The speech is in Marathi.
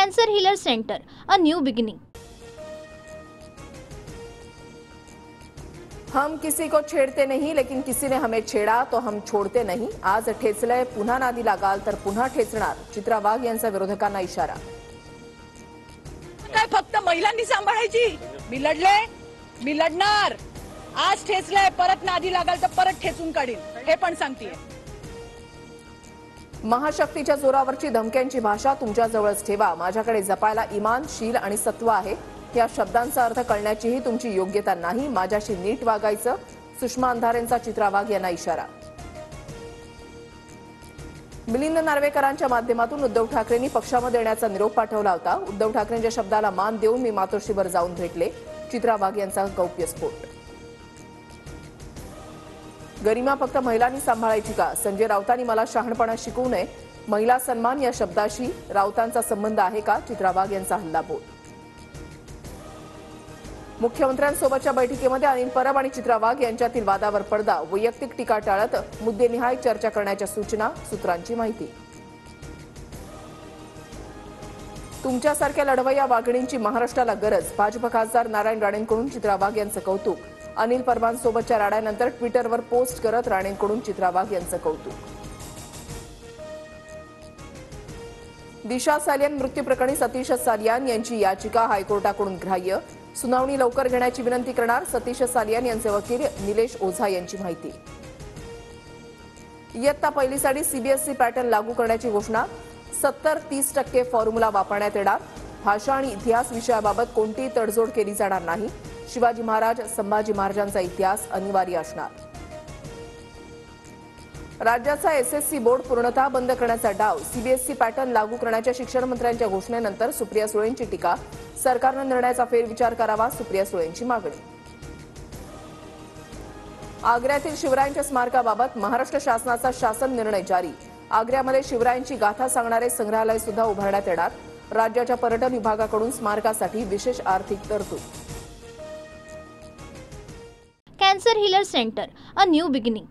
Cancer Healer Center, a new beginning. हम किसी को छेड़ते नहीं, लेकिन किसी ने हमें छेड़ा तो हम छोड़ते नहीं. आज ठेचलंय, पुन्हा नादी लागाल तर पुन्हा ठेचणार. चित्रा वाघ यांचा विरोधकांना इशारा. काय फक्त महिलांनी सांभाळायची? मी लढणार. आज ठेचलंय, परत नादी लागाल तर परत ठेचून काढीन, हे पण सांगतेय. महाशक्तीच्या जोरावरची धमक्यांची भाषा तुमच्या जवळच ठेवा. माझ्याकडे जपायला इमान, शील आणि सत्व आहे. या शब्दांचा अर्थ कळण्याचीही तुमची योग्यता नाही. माझ्याशी नीट वागायचं. सुषमा अंधारेंचा चित्रा वाघ यांना इशारा. मिलिंद नार्वेकरांच्या माध्यमातून उद्धव ठाकरेंनी पक्षामध्ये येण्याचा निरोप पाठवला होता. उद्धव ठाकरेंच्या शब्दाला मान देऊन मी मातोश्रीवर जाऊन भेटले. चित्रा वाघ यांचा गौप्यस्फोट. गरिमा फक्त महिलांनी सांभाळायची का? संजय राऊतांनी मला शहाणपणा शिकवू नये. महिला सन्मान या शब्दाशी राऊतांचा संबंध आहे का? चित्रा वाघ यांचा हल्लाबोल. मुख्यमंत्र्यांसोबतच्या बैठकीमध्ये अनिल परब आणि चित्रा वाघ यांच्यातील वादावर पडदा. वैयक्तिक टीका टाळत मुद्देनिहाय चर्चा करण्याच्या सूचना. सूत्रांची माहिती. तुमच्यासारख्या लढवय्या वाघिणींची महाराष्ट्राला गरज. भाजप खासदार नारायण राणेंकडून चित्रा वाघ यांचं कौतुक. अनिल परबांसोबतच्या राड्यानंतर ट्विटरवर पोस्ट करत राणेंकडून चित्रा वाघ यांचं कौतुक. दिशा सालियान मृत्यू प्रकरणी सतीश सालियान यांची याचिका हायकोर्टाकडून ग्राह्य. सुनावणी लवकर घेण्याची विनंती करणार. सतीश सालियान यांचे वकील निलेश ओझा यांची माहिती. इयत्ता पहिलीसाठी सीबीएसई पॅटर्न लागू करण्याची घोषणा. 70-30% फॉर्म्युला वापरण्यात येणार. भाषा आणि इतिहास विषयाबाबत कोणतीही तडजोड केली जाणार नाही. शिवाजी महाराज, संभाजी महाराजांचा इतिहास अनिवार्य असणार. राज्याचा एसएससी बोर्ड पूर्णतः बंद करण्याचा डाव. सीबीएसई पॅटर्न लागू करण्याच्या शिक्षण मंत्र्यांच्या घोषणेनंतर सुप्रिया सुळेंची टीका. सरकारनं निर्णयाचा फेरविचार करावा. सुप्रिया सुळेंची मागणी. आग्र्यातील शिवरायांच्या स्मारकाबाबत महाराष्ट्र शासनाचा शासन निर्णय जारी. आग्र्यामध्ये शिवरायांची गाथा सांगणारे संग्रहालय सुद्धा उभारण्यात येणार. राज्याच्या पर्यटन विभागाकडून स्मारकासाठी विशेष आर्थिक तरतूद. Cancer Healer Center, a new beginning.